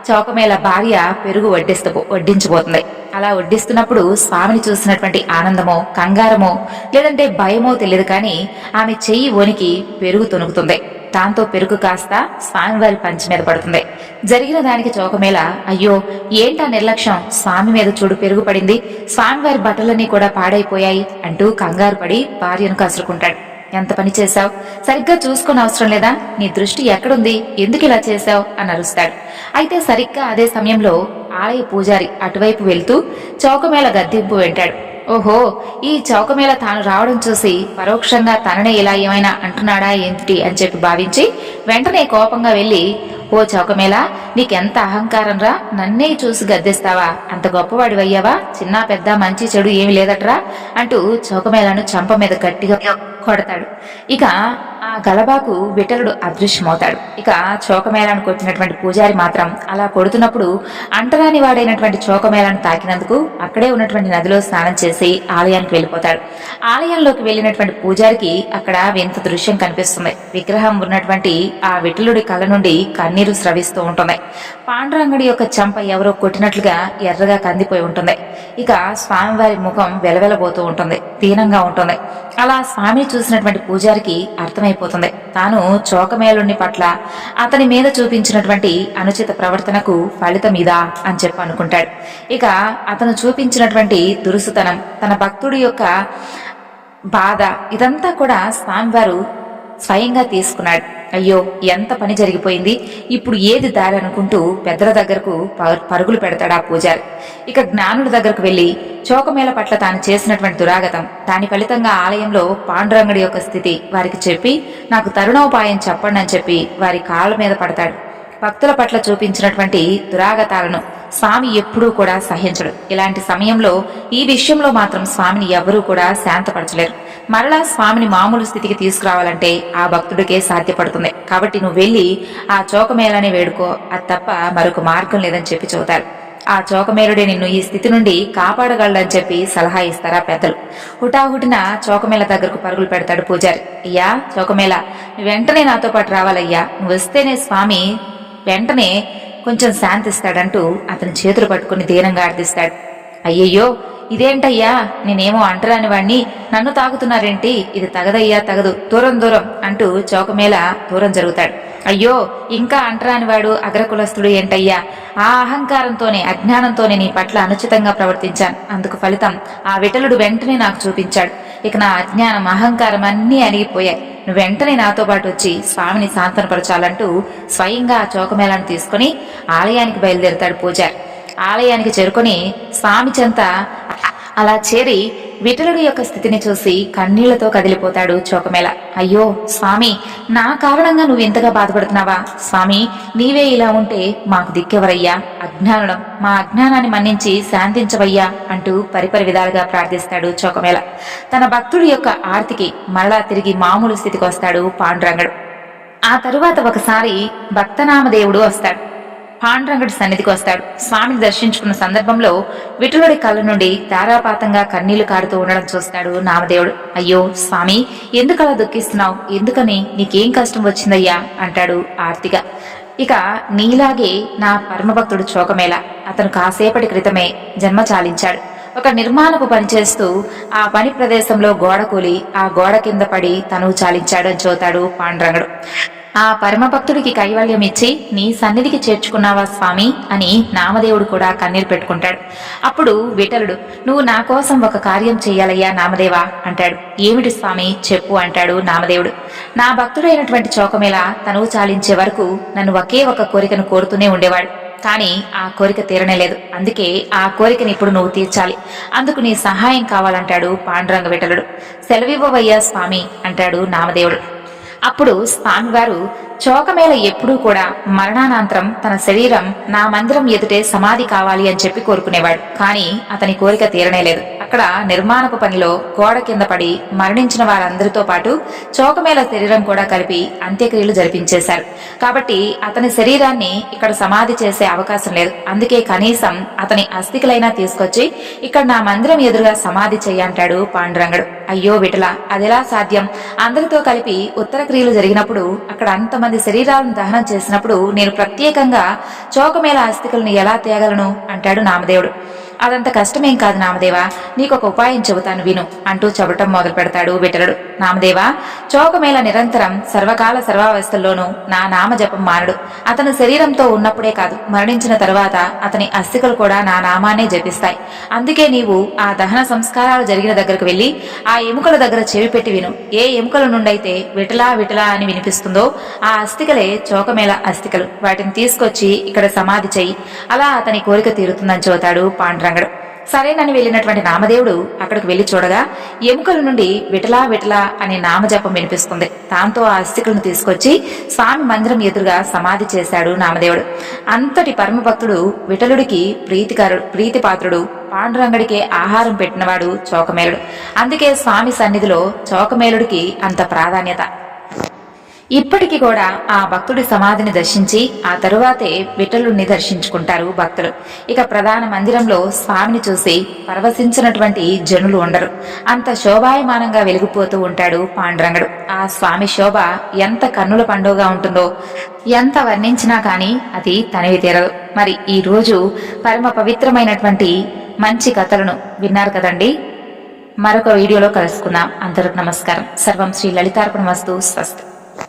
చౌకమేళ భార్య పెరుగు వడ్డించబోతుంది. అలా వడ్డిస్తున్నప్పుడు స్వామిని చూసినటువంటి ఆనందమో కంగారమో లేదంటే భయమో తెలియదు కానీ ఆమె చెయ్యి వణికి పెరుగు తొణుకుతుంది. దాంతో పెరుగు కాస్త స్వామివారి పంచి మీద పడుతుంది. జరిగిన దానికి చౌకమేళ, అయ్యో ఏంటా నిర్లక్ష్యం, స్వామి మీద చూడు పెరుగు పడింది, స్వామివారి బట్టలన్నీ కూడా పాడైపోయాయి అంటూ కంగారు పడి భార్యను కసురుకుంటాడు. ఎంత పని చేశావు, సరిగ్గా చూసుకుని అవసరం లేదా, నీ దృష్టి ఎక్కడుంది, ఎందుకు ఇలా చేశావు అని అరుస్తాడు. అయితే సరిగ్గా అదే సమయంలో ఆలయ పూజారి అటువైపు వెళ్తూ చౌకమేళ గద్దింపు వింటాడు. ఓహో, ఈ చౌకమేళ తాను రావడం చూసి పరోక్షంగా తననే ఇలా ఏమైనా అంటున్నాడా ఏంటి అని చెప్పి భావించి వెంటనే కోపంగా వెళ్లి, ఓ చౌకమేళ, నీకెంత అహంకారం రా, నన్నే చూసి గద్దిస్తావా, అంత గొప్పవాడివయ్యావా, చిన్న పెద్ద మంచి చెడు ఏమి లేదట్రా అంటూ చౌకమేళను చంప మీద గట్టిగా కొడతాడు. ఇక ఆ గలబాకు విఠలుడు అదృశ్యమవుతాడు. ఇక చౌకమేళను కొట్టినటువంటి పూజారి మాత్రం అలా కొడుతున్నప్పుడు అంటరాని వాడైనటువంటి చౌకమేళను తాకినందుకు అక్కడే ఉన్నటువంటి నదిలో స్నానం చేసి ఆలయానికి వెళ్ళిపోతాడు. ఆలయంలోకి వెళ్ళినటువంటి పూజారికి అక్కడ వింత దృశ్యం కనిపిస్తుంది. విగ్రహం ఉన్నటువంటి ఆ విఠలుడి కళ్ళ నుండి కన్నీరు స్రవిస్తూ ఉంటుంది. పాండురంగడి యొక్క చంప ఎవరో కొట్టినట్లుగా ఎర్రగా కందిపోయి ఉంటుంది. ఇక స్వామివారి ముఖం వెలవెలబోతూ ఉంటుంది, దీనంగా ఉంటుంది. అలా స్వామిని చూసినటువంటి పూజారికి అర్థమైపోతుంది తాను చౌకమేళుని పట్ల అతని మీద చూపించినటువంటి అనుచిత ప్రవర్తనకు ఫలితం ఇదా అని చెప్పి అనుకుంటాడు. ఇక అతను చూపించినటువంటి దురుసుతనం, తన భక్తుడి యొక్క బాధ, ఇదంతా కూడా స్వామివారు స్వయంగా తీసుకున్నాడు. అయ్యో ఎంత పని జరిగిపోయింది, ఇప్పుడు ఏది దారి అనుకుంటూ పెద్దల దగ్గరకు పరుగులు పెడతాడు ఆ పూజారి. ఇక జ్ఞానుడి దగ్గరకు వెళ్లి చౌకమేళ పట్ల తాను చేసినటువంటి దురాగతం, దాని ఫలితంగా ఆలయంలో పాండురంగడి యొక్క స్థితి వారికి చెప్పి నాకు తరుణోపాయం చెప్పండి అని చెప్పి వారి కాళ్ళ మీద పడతాడు. భక్తుల పట్ల చూపించినటువంటి దురాగతాలను స్వామి ఎప్పుడూ కూడా సహించడు. ఇలాంటి సమయంలో ఈ విషయంలో మాత్రం స్వామిని ఎవరూ కూడా శాంతపరచలేరు. మరలా స్వామిని మామూలు స్థితికి తీసుకురావాలంటే ఆ భక్తుడికే సాధ్యపడుతుంది. కాబట్టి నువ్వు వెళ్లి ఆ చౌకమేళని వేడుకో, అది తప్ప మరొక మార్గం లేదని చెప్పి చెబుతారు. ఆ చౌకమేళుడే నిన్ను ఈ స్థితి నుండి కాపాడగలడని చెప్పి సలహా ఇస్తారా పెద్దలు. హుటాహుటిన చౌకమేళ దగ్గరకు పరుగులు పెడతాడు పూజారి. అయ్యా చౌకమేళ, వెంటనే నాతో పాటు రావాలయ్యా, నువ్వు వస్తేనే స్వామి వెంటనే కొంచెం శాంతిస్తాడంటూ అతని చేతులు పట్టుకుని దీనంగా అర్థిస్తాడు. అయ్యయ్యో ఇదేంటయ్యా, నేనేమో అంటరాని వాణ్ణి, నన్ను తాకుతున్నారేంటి, ఇది తగదయ్యా తగదు, దూరం దూరం అంటూ చౌకమేళ దూరం జరుగుతాడు. అయ్యో ఇంకా అంటరానివాడు అగ్రకులస్తుడు ఏంటయ్యా, ఆ అహంకారంతోనే అజ్ఞానంతోనే నీ పట్ల అనుచితంగా ప్రవర్తించాను, అందుకు ఫలితం ఆ విఠలుడు వెంటనే నాకు చూపించాడు. ఇక నా అజ్ఞానం అహంకారం అన్నీ అణిగిపోయాయి, నువ్వు వెంటనే నాతో పాటు వచ్చి స్వామిని సాంతనపరచాలంటూ స్వయంగా ఆ చౌకమేళను తీసుకుని ఆలయానికి బయలుదేరుతాడు పూజారి. ఆలయానికి చేరుకొని స్వామి చెంత అలా చేరి విఠలుడి యొక్క స్థితిని చూసి కన్నీళ్లతో కదిలిపోతాడు చౌకమేళ. అయ్యో స్వామి, నా కారణంగా నువ్వు ఇంతగా బాధపడుతున్నావా, స్వామి నీవే ఇలా ఉంటే మాకు దిక్కెవరయ్యా, అజ్ఞానం, మా అజ్ఞానాన్ని మన్నించి శాంతించవయ్యా అంటూ పరిపరి విధాలుగా ప్రార్థిస్తాడు చౌకమేళ. తన భక్తుడి యొక్క ఆర్తికి మరలా తిరిగి మామూలు స్థితికి వస్తాడు పాండురంగడు. ఆ తరువాత ఒకసారి భక్తనామదేవుడు వస్తాడు. పాండురంగడి సన్నిధికి వస్తాడు. స్వామిని దర్శించుకున్న సందర్భంలో విఠలుడి కళ్ళ నుండి ధారాపాతంగా కన్నీళ్లు కారుతూ ఉండడం చూస్తాడు నామదేవుడు. అయ్యో స్వామి, ఎందుకలా దుఃఖిస్తున్నావు, ఎందుకని నీకేం కష్టం వచ్చిందయ్యా అంటాడు ఆర్తిగా. ఇక నీలాగే నా పరమభక్తుడు చౌకమేళ, అతను కాసేపటి క్రితమే జన్మ చాలించాడు. ఒక నిర్మాణపు పనిచేస్తూ ఆ పని ప్రదేశంలో గోడ కూలి ఆ గోడ కింద పడి తను చాలించాడు అని చూతాడు పాండురంగడు. ఆ పరమభక్తుడికి కైవల్యం ఇచ్చి నీ సన్నిధికి చేర్చుకున్నావా స్వామి అని నామదేవుడు కూడా కన్నీరు పెట్టుకుంటాడు. అప్పుడు విఠలుడు, నువ్వు నా కోసం ఒక కార్యం చెయ్యాలయ్యా నామదేవా అంటాడు. ఏమిటి స్వామి చెప్పు అంటాడు నామదేవుడు. నా భక్తుడైనటువంటి చౌకమేళ తనువు చాలించే వరకు నన్ను ఒకే ఒక కోరికను కోరుతూనే ఉండేవాడు. కానీ ఆ కోరిక తీరనేలేదు. అందుకే ఆ కోరికని ఇప్పుడు నువ్వు తీర్చాలి. అందుకు నీ సహాయం కావాలంటాడు పాండురంగ విఠలుడు. సెలవివ్వవయ్యా స్వామి అంటాడు నామదేవుడు. అప్పుడు స్వామివారు చోకమేళ ఎప్పుడూ కూడా మరణానంతరం తన శరీరం నా మందిరం ఎదుటే సమాధి కావాలి అని చెప్పి కోరుకునేవాడు. కానీ అతని కోరిక తీరనేలేదు. అక్కడ నిర్మాణపు పనిలో గోడ కింద పడి మరణించిన వారందరితో పాటు చోకమేళ శరీరం కూడా కలిపి అంత్యక్రియలు జరిపించేశారు. కాబట్టి అతని శరీరాన్ని ఇక్కడ సమాధి చేసే అవకాశం లేదు. అందుకే కనీసం అతని అస్థికలైనా తీసుకొచ్చి ఇక్కడ నా మందిరం ఎదురుగా సమాధి చెయ్యంటాడు పాండురంగడు. అయ్యో విఠల, అదెలా సాధ్యం? అందరితో కలిపి ఉత్తర క్రియలు జరిగినప్పుడు అక్కడ అంతమంది శరీరాలను దహనం చేసినప్పుడు నేను ప్రత్యేకంగా చోకమేళ అస్థికలను ఎలా తేగలను అంటాడు నామదేవుడు. అదంత కష్టమేం కాదు నామదేవా, నీకొక ఉపాయం చెబుతాను విను అంటూ చెప్పటం మొదలు పెడతాడు విఠలుడు. నామదేవా, చోకమేళ నిరంతరం సర్వకాల సర్వావస్థల్లోనూ నా నామ జపం మానడు. అతను శరీరంతో ఉన్నప్పుడే కాదు, మరణించిన తరువాత అతని అస్థికలు కూడా నా నామాన్నే జపిస్తాయి. అందుకే నీవు ఆ దహన సంస్కారాలు జరిగిన దగ్గరకు వెళ్లి ఆ ఎముకల దగ్గర చెవి పెట్టి విను. ఏ ఎముకల నుండైతే విఠలా విఠలా అని వినిపిస్తుందో ఆ అస్థికలే చోకమేళ అస్థికలు. వాటిని తీసుకొచ్చి ఇక్కడ సమాధి చెయ్యి. అలా అతని కోరిక తీరుతుందని చెబుతాడు పాండురంగడు. సరేనని వెళ్ళినటువంటి నామదేవుడు అక్కడికి వెళ్లి చూడగా ఎముకల నుండి విఠలా విఠలా అనే నామజపం వినిపిస్తుంది. దాంతో ఆ అస్థికలను తీసుకొచ్చి స్వామి మందిరం ఎదురుగా సమాధి చేశాడు నామదేవుడు. అంతటి పరమభక్తుడు విఠలుడికి ప్రీతిపాత్రుడు పాండురంగడికే ఆహారం పెట్టినవాడు చోకమేలుడు. అందుకే స్వామి సన్నిధిలో చోకమేలుడికి అంత ప్రాధాన్యత. ఇప్పటికీ కూడా ఆ భక్తుడి సమాధిని దర్శించి ఆ తరువాతే విఠలుడిని దర్శించుకుంటారు భక్తులు. ఇక ప్రధాన మందిరంలో స్వామిని చూసి పరవశించినటువంటి జనులు ఉండరు. అంత శోభాయమానంగా వెలిగిపోతూ ఉంటాడు పాండురంగడు. ఆ స్వామి శోభ ఎంత కన్నుల పండుగగా ఉంటుందో ఎంత వర్ణించినా కానీ అది తనివి తీరదు. మరి ఈ రోజు పరమ పవిత్రమైనటువంటి మంచి కథలను విన్నారు కదండి. మరొక వీడియోలో కలుసుకుందాం. అందరికి నమస్కారం. సర్వం శ్రీ లలితార్పణమస్తు. స్వస్తి.